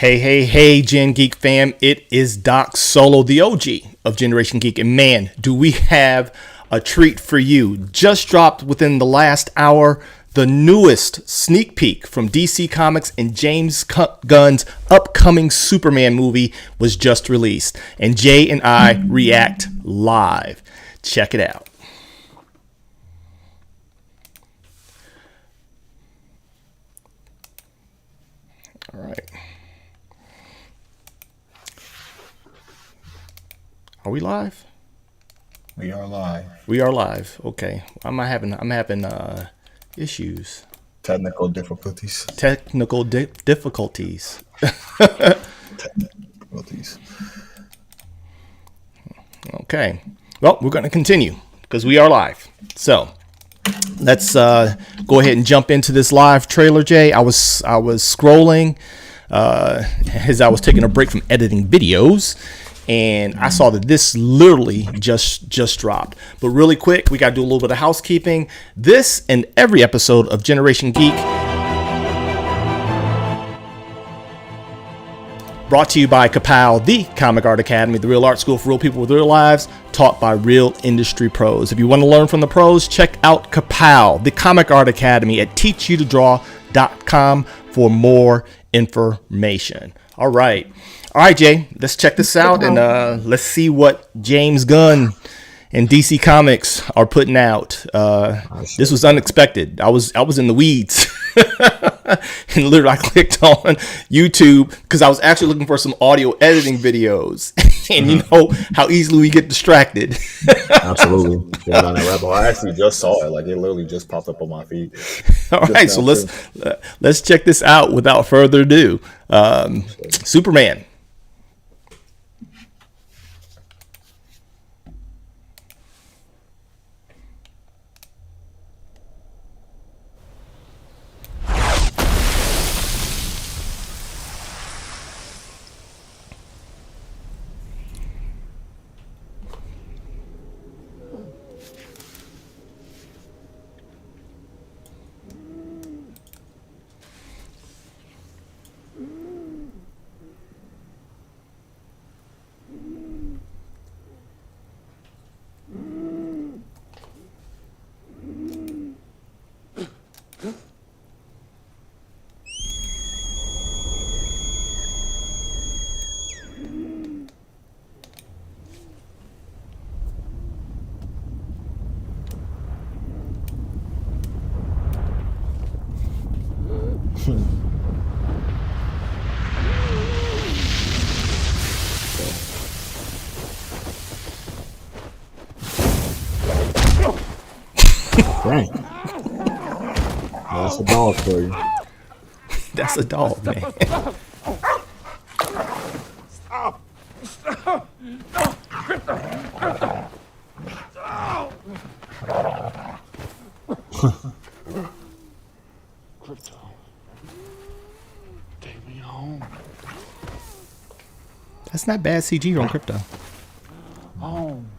Hey, Gen Geek fam. It is Doc Solo, the OG of Generation Geek. And man, do we have a treat for you. Just dropped within the last hour, the newest sneak peek from DC Comics and James Gunn's upcoming Superman movie was just released. And Jay and I react live. Check it out. All right. Are we live? We are live. We are live. Okay. I'm having issues. Technical difficulties. Difficulties. Okay. Well, we're going to continue because we are live. So let's go ahead and jump into this live trailer, Jay. I was scrolling as I was taking a break from editing videos, and I saw that this literally just dropped. But really quick, we got to do a little bit of housekeeping. This and every episode of Generation Geek brought to you by Kapow, the Comic Art Academy, the real art school for real people with real lives, taught by real industry pros. If you want to learn from the pros, check out Kapow, the Comic Art Academy at teachyoutodraw.com for more information. All right, Jay, let's check this out and let's see what James Gunn and DC Comics are putting out. This was unexpected. I was in the weeds. And literally I clicked on YouTube because I was actually looking for some audio editing videos. And you know how easily we get distracted. Absolutely. Yeah, on that rabbit hole. I actually just saw it. Like, it literally just popped up on my feed. All right, so let's check this out without further ado. Superman. Dang. That's a dog for you. That's a dog, man. Stop! Stop! No! Crypto! Crypto. Take me home. That's not bad CG on Crypto. Home.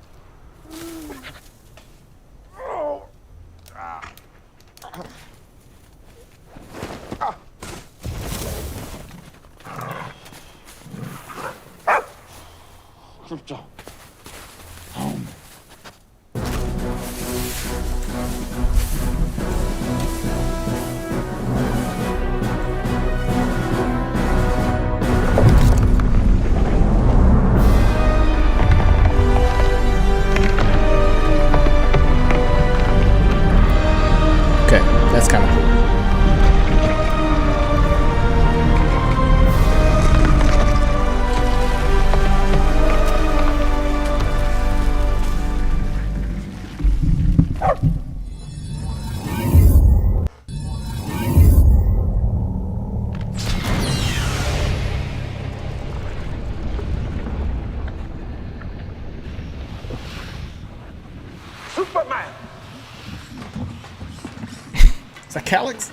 Crypto. Home. Okay, that's kind of cool. Superman! Is that Calyx?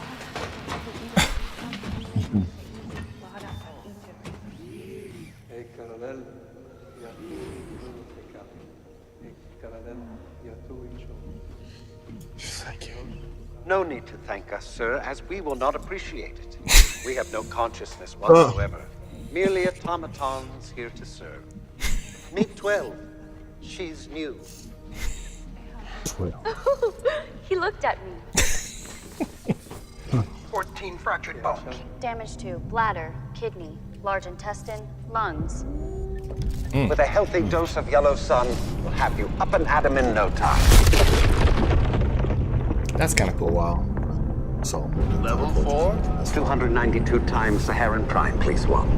No need to thank us, sir, as we will not appreciate it. We have no consciousness whatsoever. merely automatons here to serve. Meet 12. She's new. He looked at me. 14 fractured bones. Damage to bladder, kidney, large intestine, lungs. With a healthy dose of yellow sun, we'll have you up and at 'em in no time. That's kind of cool. Wow. So Level 4? 292 times Saharan Prime, please, one.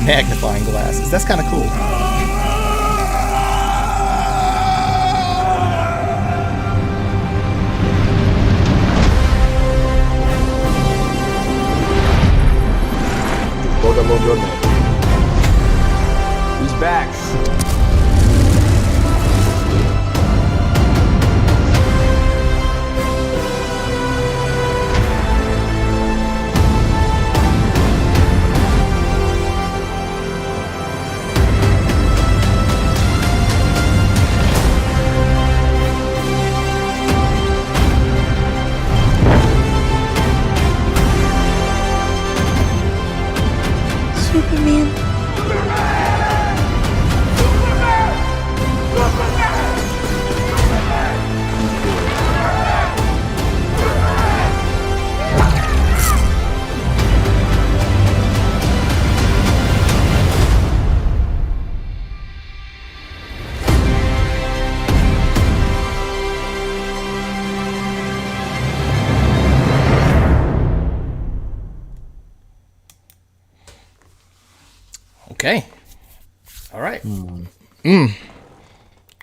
Magnifying glasses. That's kind of cool. go that little girl man. He's back. Okay. All right.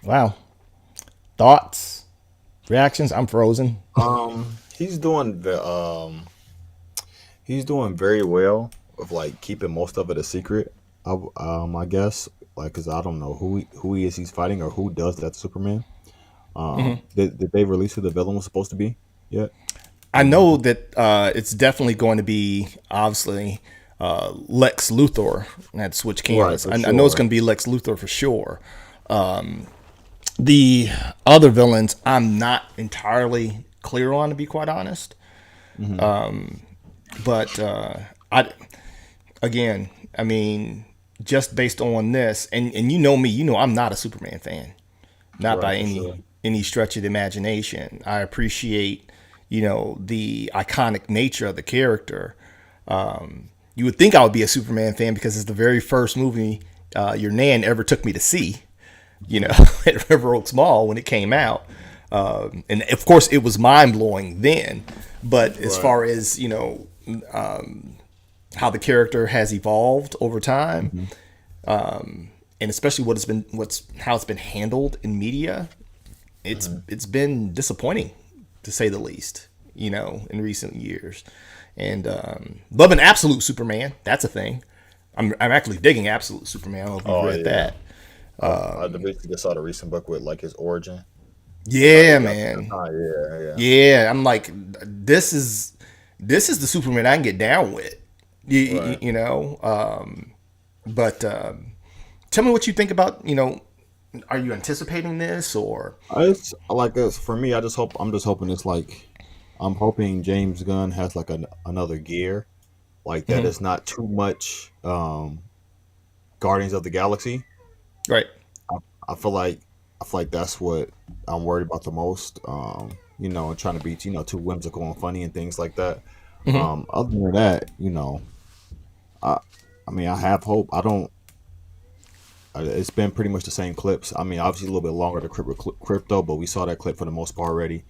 Wow. Thoughts, reactions? I'm frozen. He's doing very well of like keeping most of it a secret. I guess like because I don't know who he is he's fighting or who does that to Superman. Did they release who the villain was supposed to be yet? I know that it's definitely going to be obviously Lex Luthor. I had to switch cameras. Right, I know it's going to be Lex Luthor for sure. The other villains, I'm not entirely clear on, to be quite honest. But I mean, just based on this, and you know me, you know I'm not a Superman fan, not by any stretch of the imagination. I appreciate, the iconic nature of the character. You would think I would be a Superman fan because it's the very first movie your nan ever took me to see, at River Oaks Mall when it came out. And of course it was mind blowing then, but as far as, how the character has evolved over time, and especially how it's been handled in media, it's been disappointing to say the least, in recent years. And loving Absolute Superman, that's a thing. I'm actually digging Absolute Superman. I don't know if you've read that. I basically just saw the recent book with like his origin. Yeah, man. Yeah. I'm like, this is the Superman I can get down with. But tell me what you think about, are you anticipating this or? It's like for me. I'm just hoping it's like, I'm hoping James Gunn has like another gear, like that is not too much Guardians of the Galaxy. Right. I feel like that's what I'm worried about the most. And trying to be too whimsical and funny and things like that. Other than that, I mean, I have hope. I don't. It's been pretty much the same clips. I mean, obviously a little bit longer to crypto, but we saw that clip for the most part already.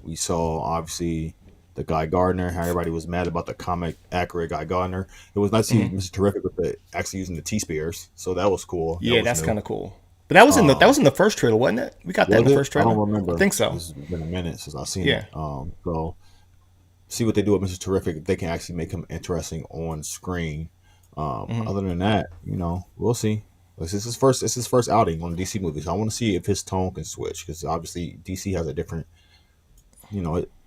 We saw obviously the Guy Gardner, how everybody was mad about the comic accurate Guy Gardner. It was nice to see Mr. Terrific with actually using the T-Spears, so that was cool. Yeah, that's kind of cool. But that was in the first trailer, wasn't it? We got that in the first trailer. I don't remember. I think so. It's been a minute since I've seen it. So see what they do with Mr. Terrific if they can actually make him interesting on screen. Other than that, we'll see. This is his first outing on DC movies. I want to see if his tone can switch because obviously DC has a different,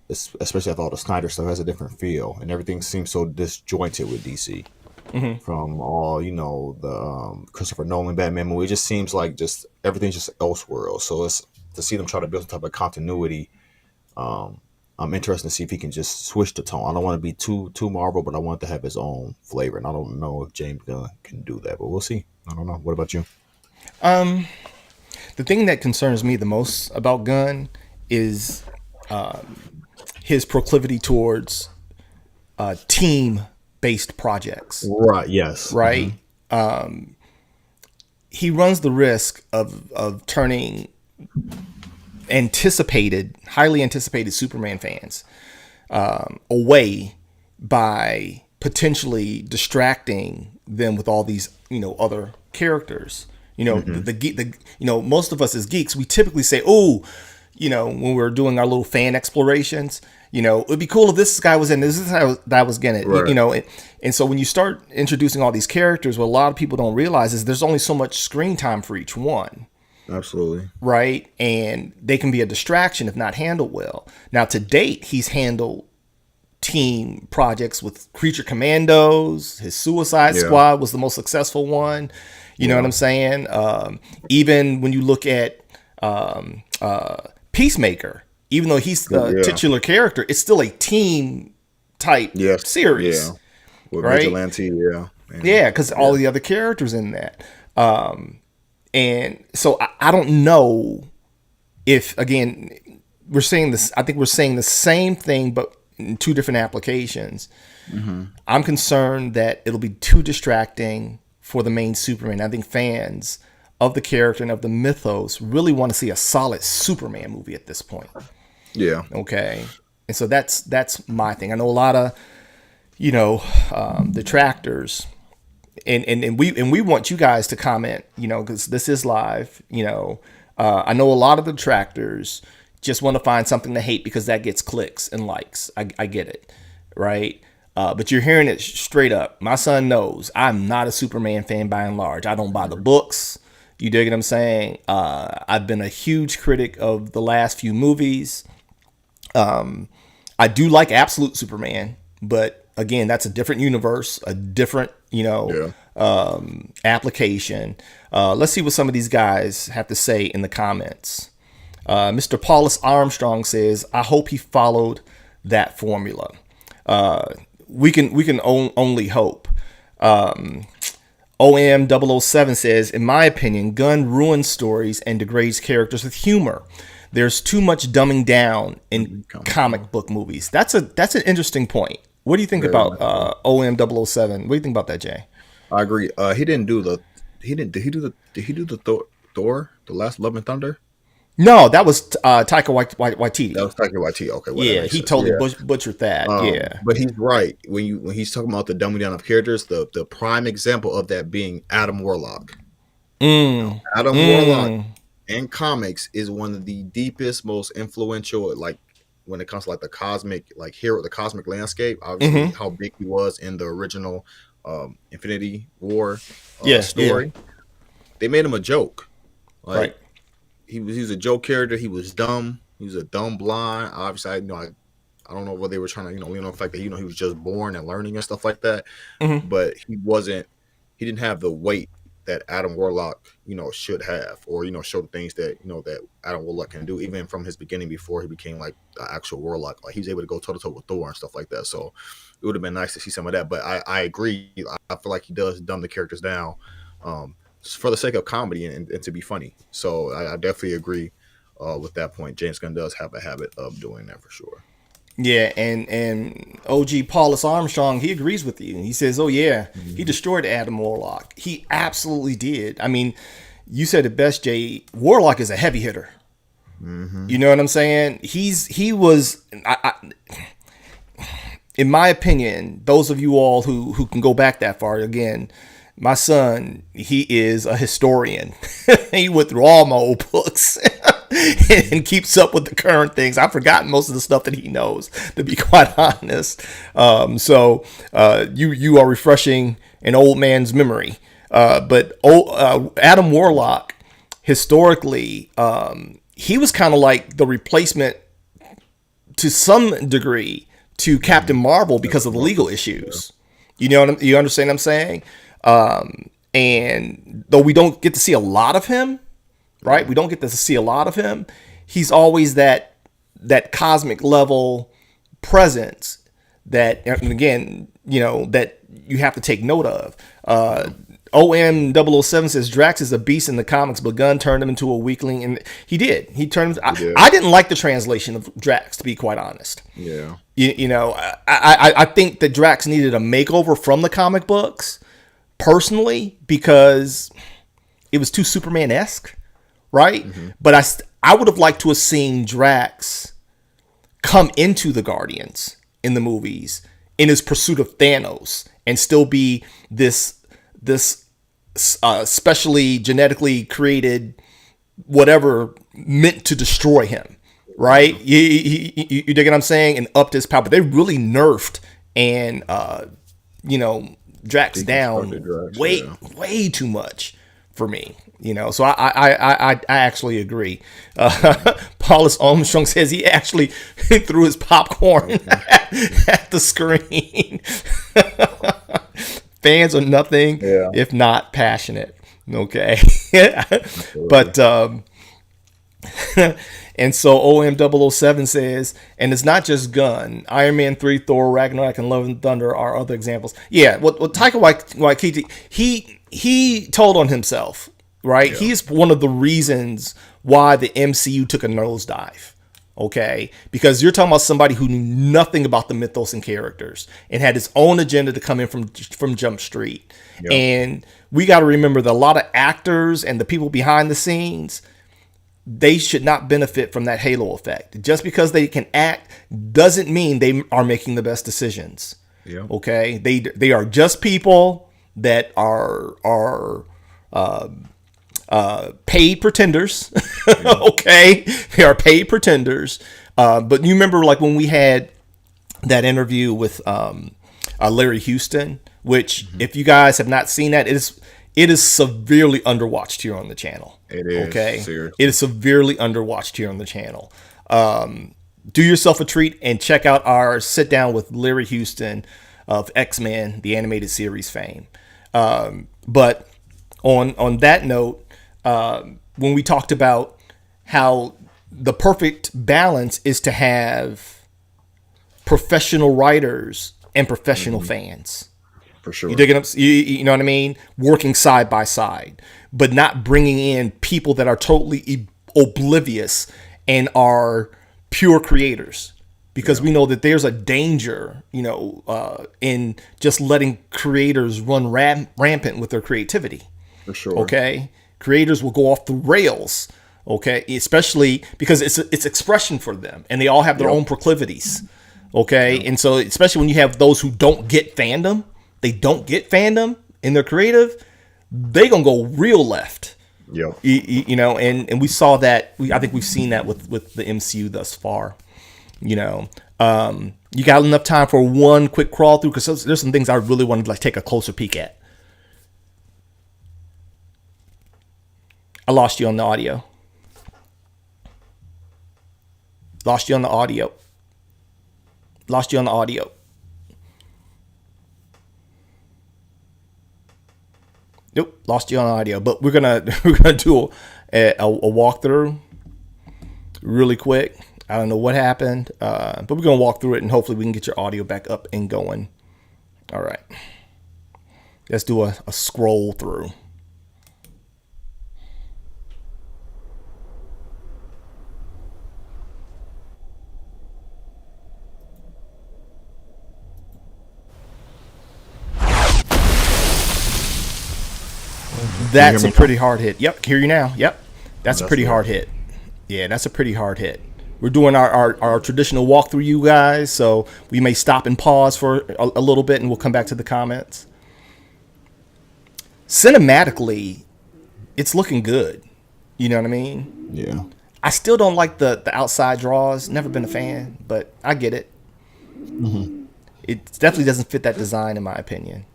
especially after all the Snyder stuff, has a different feel, and everything seems so disjointed with DC. From all the Christopher Nolan Batman movie, it just seems like just everything's just elseworld. So it's to see them try to build some type of continuity. I'm interested to see if he can just switch the tone. I don't want to be too Marvel, but I want it to have his own flavor, and I don't know if James Gunn can do that, but we'll see. I don't know. What about you? The thing that concerns me the most about Gunn is his proclivity towards team-based projects. Right. Yes. Right. He runs the risk of turning highly anticipated Superman fans away by potentially distracting them with all these, other characters. Most of us as geeks, we typically say, oh, when we're doing our little fan explorations, it'd be cool if this guy was in this. This is how that was getting it, Right. And so when you start introducing all these characters, what a lot of people don't realize is there's only so much screen time for each one. Absolutely. Right. And they can be a distraction if not handled well. Now, to date, he's handled team projects with Creature Commandos. His Suicide Squad was the most successful one. You know what I'm saying? Even when you look at Peacemaker, even though he's the titular character, it's still a team type series. Yeah. With right? Vigilante, because all the other characters in that. And so I don't know if, again, we're saying this, I think we're saying the same thing, but in two different applications. I'm concerned that it'll be too distracting for the main Superman. I think fans of the character and of the mythos really want to see a solid Superman movie at this point. Yeah. Okay. And so that's my thing. I know a lot of, detractors. And we want you guys to comment, because this is live. I know a lot of the detractors just want to find something to hate because that gets clicks and likes. I get it, right? But you're hearing it straight up. My son knows I'm not a Superman fan by and large. I don't buy the books. You dig what I'm saying? I've been a huge critic of the last few movies. I do like Absolute Superman, but again, that's a different universe, a different, application. Let's see what some of these guys have to say in the comments. Mr. Paulus Armstrong says, I hope he followed that formula. We can only hope. OM007 says, in my opinion, Gunn ruins stories and degrades characters with humor. There's too much dumbing down in comic book movies. That's an interesting point. What do you think about OM007? What do you think about that, Jay? I agree. Did he do the Thor, the last Love and Thunder? No, that was Taika Waititi. That was Taika Waititi. Okay, well, yeah, he totally butchered that. But he's right when he's talking about the dumbing down of characters. The prime example of that being Adam Warlock. Adam Warlock in comics is one of the deepest, most influential, like when it comes to like the cosmic, like hero, the cosmic landscape. Obviously, how big he was in the original Infinity War story. They made him a joke, right? He was a joke character. He was dumb. He was a dumb blind. Obviously, I don't know what they were trying to, the fact that he was just born and learning and stuff like that. But he didn't have the weight that Adam Warlock, should have, or show the things that that Adam Warlock can do, even from his beginning before he became like the actual Warlock. Like he was able to go toe to toe with Thor and stuff like that. So it would have been nice to see some of that. But I agree. I feel like he does dumb the characters down. For the sake of comedy and to be funny. So I definitely agree with that point. James Gunn does have a habit of doing that for sure. Yeah, and OG Paulus Armstrong, he agrees with you. He says, he destroyed Adam Warlock. He absolutely did. I mean, you said it best, Jay. Warlock is a heavy hitter. You know what I'm saying? He was, in my opinion, those of you all who can go back that far, again, my son, he is a historian. He went through all my old books and keeps up with the current things. I've forgotten most of the stuff that he knows, to be quite honest. So you are refreshing an old man's memory. But Adam Warlock, historically, he was kind of like the replacement to some degree to Captain Marvel because of the legal issues. You understand what I'm saying? And though we don't get to see a lot of him, right? We don't get to see a lot of him. He's always that cosmic level presence that, and again, that you have to take note of. OM007 says Drax is a beast in the comics, but Gunn turned him into a weakling, and he did. He turned him. I didn't like the translation of Drax, to be quite honest. Yeah. I think that Drax needed a makeover from the comic books, personally, because it was too Superman-esque, right? Mm-hmm. But I would have liked to have seen Drax come into the Guardians in the movies in his pursuit of Thanos and still be this specially genetically created whatever meant to destroy him, right? You dig what I'm saying? And upped his power. But they really nerfed and Drax down way too much for me. So I actually agree. Paulus Armstrong says he actually threw his popcorn at the screen. Fans are nothing if not passionate. Okay. But and so OM007 says, and it's not just Gunn. Iron Man 3, Thor, Ragnarok, and Love and Thunder are other examples. Yeah, what Taika Waititi, he told on himself, right? Yeah. He's one of the reasons why the MCU took a nosedive. Okay, because you're talking about somebody who knew nothing about the mythos and characters and had his own agenda to come in from Jump Street. Yep. And we got to remember that a lot of actors and the people behind the scenes, they should not benefit from that halo effect. Just because they can act doesn't mean they are making the best decisions. Yep. Okay, they are just people that are paid pretenders. Okay, they are paid pretenders. But you remember, like, when we had that interview with Larry Houston, which if you guys have not seen that, it is severely underwatched here on the channel. It is. Okay, seriously. It is severely underwatched here on the channel. Do yourself a treat and check out our sit down with Larry Houston of X-Men, the animated series fame. But on that note, when we talked about how the perfect balance is to have professional writers and professional fans. For sure. You dig it up? You know what I mean? Working side by side, but not bringing in people that are totally oblivious and are pure creators. Because we know that there's a danger, in just letting creators run rampant with their creativity. For sure. Okay? Creators will go off the rails, okay? Especially because it's expression for them, and they all have their own proclivities, okay? And so, especially when you have those who don't get fandom in their creative, they gonna go real left. Yep. And we saw that. I think we've seen that with the MCU thus far. You got enough time for one quick crawl through, because there's some things I really wanted to take a closer peek at. I lost you on the audio. Lost you on the audio. Nope, lost you on the audio. But we're gonna do a walkthrough really quick. I don't know what happened, but we're gonna walk through it, and hopefully we can get your audio back up and going. All right, let's do a scroll through. That's a pretty hard hit. Yep, hear you now. Yep, that's a pretty hard hit. Yeah, that's a pretty hard hit. We're doing our traditional walkthrough, you guys, so we may stop and pause for a little bit, and we'll come back to the comments. Cinematically, it's looking good. You know what I mean? Yeah. I still don't like the outside draws. Never been a fan, but I get it. Mm-hmm. It definitely doesn't fit that design, in my opinion.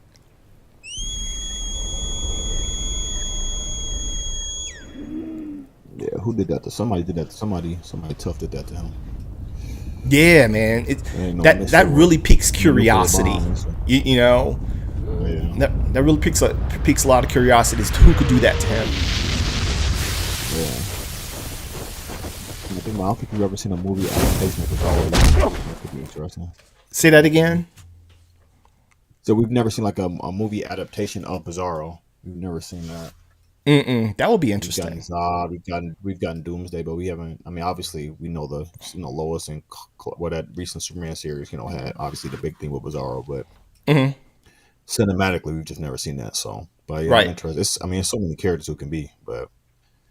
Yeah, who did that to somebody? Did that to somebody? Somebody tough did that to him. Yeah, man. That really piques curiosity. Yeah. That really piques a lot of curiosity as to who could do that to him. Yeah. I don't think we've ever seen a movie adaptation of Bizarro. That could be interesting. Say that again. So we've never seen like a movie adaptation of Bizarro. We've never seen that. That would be We've interesting. gotten Zod, we've gotten Doomsday, but we haven't. I mean, obviously, we know the Lois and what that recent Superman series, had obviously the big thing with Bizarro, but cinematically, we've just never seen that. So, but yeah, Right. I'm interested. There's so many characters who can be, but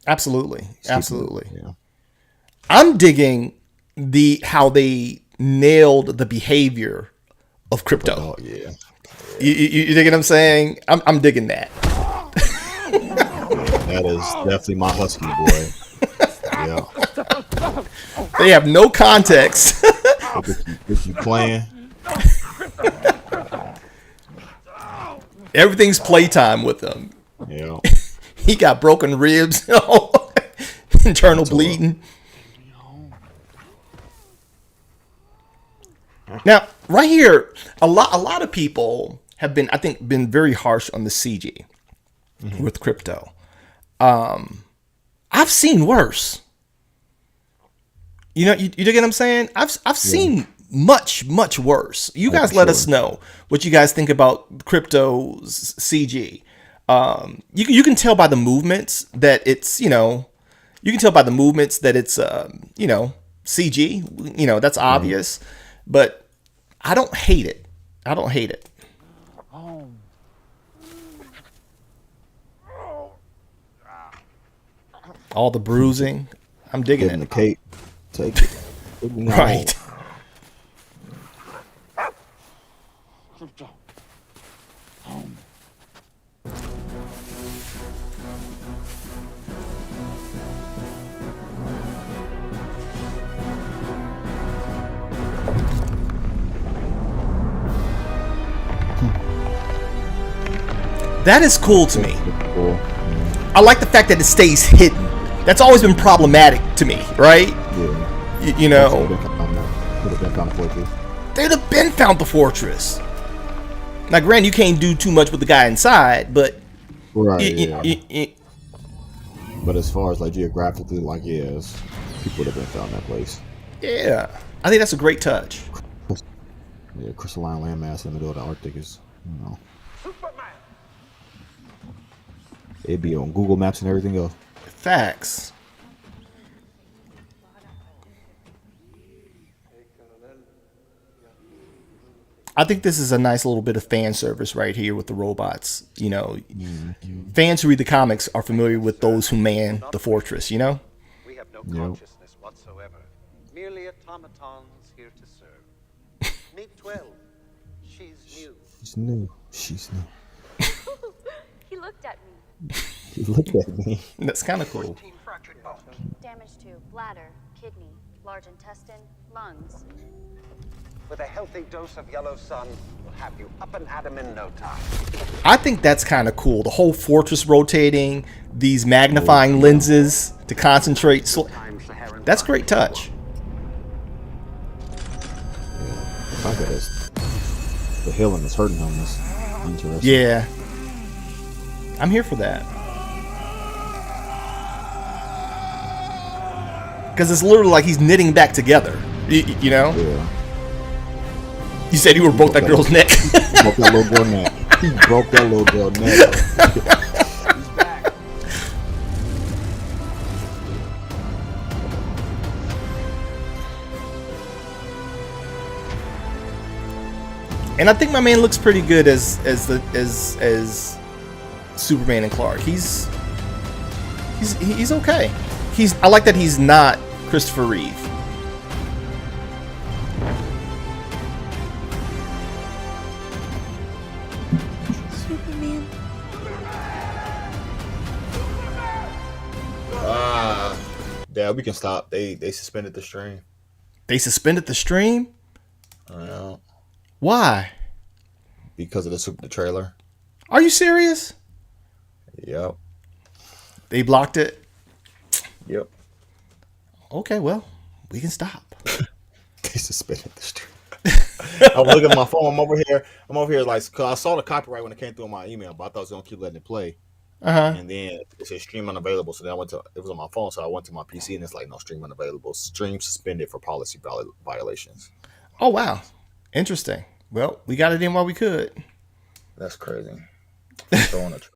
Absolutely. Absolutely. yeah, I'm digging how they nailed the behavior of Crypto. oh yeah, You dig what I'm saying? I'm digging that. that is definitely my husky boy. Yeah, They have no context. if you playing, Everything's playtime with them. yeah, He got broken ribs, internal bleeding. Now, right here, a lot of people have been, I think, been very harsh on the CG with Crypto. I've seen worse. You get what I'm saying? I've seen much worse. You guys let us know what you guys think about Crypto's CG. You can tell by the movements that it's CG. That's obvious, but I don't hate it. All the bruising, I'm digging give him the it. cape, take it. Take me home. Right. That is cool to me. Cool. I like the fact that it stays hidden. That's always been problematic to me, right? Yeah. You know, Could have been found a fortress. they'd have been found the fortress. Now, granted, you can't do too much with the guy inside, but Right. Yeah. But as far as like geographically, like yes, people would have been found that place. yeah, I think that's a great touch. Yeah, crystalline landmass in the middle of the Arctic is, it'd be on Google Maps and everything else. Facts. I think this is a nice little bit of fan service right here with the robots. Fans who read the comics are familiar with those who man the fortress, We have no Yep. consciousness whatsoever. Merely automatons here to serve. Meet 12. She's new. She's new. She's new. He looked at me. He looked at me. That's kind of cool. Damage to bladder, kidney, large intestine, lungs. With a healthy dose of yellow sun, we'll have you up and at 'em in no time. I think that's kind of cool. The whole fortress rotating, these magnifying lenses to concentrate. That's a great touch. The fact that the healing is hurting him is interesting. Yeah. I'm here for that. Because it's literally like he's knitting back together. You know? Yeah. You said you broke that girl's neck. Broke that little girl neck. He broke that little girl neck. He's back. And I think my man looks pretty good as Superman and Clark. He's okay. I like that he's not Christopher Reeve. Superman. Yeah, we can stop. They suspended the stream. They suspended the stream? Yeah. Why? Because of the trailer. Are you serious? Yep. They blocked it? Yep. Okay, well, we can stop. They suspended the stream. I was looking at my phone. I'm over here like, cause I saw the copyright when it came through on my email, but I thought I was gonna keep letting it play. And then it said stream unavailable. So then it was on my phone. So I went to my PC and it's like, no, stream unavailable. Stream suspended for policy violations. Oh wow, interesting. Well, we got it in while we could. That's crazy. For throwing a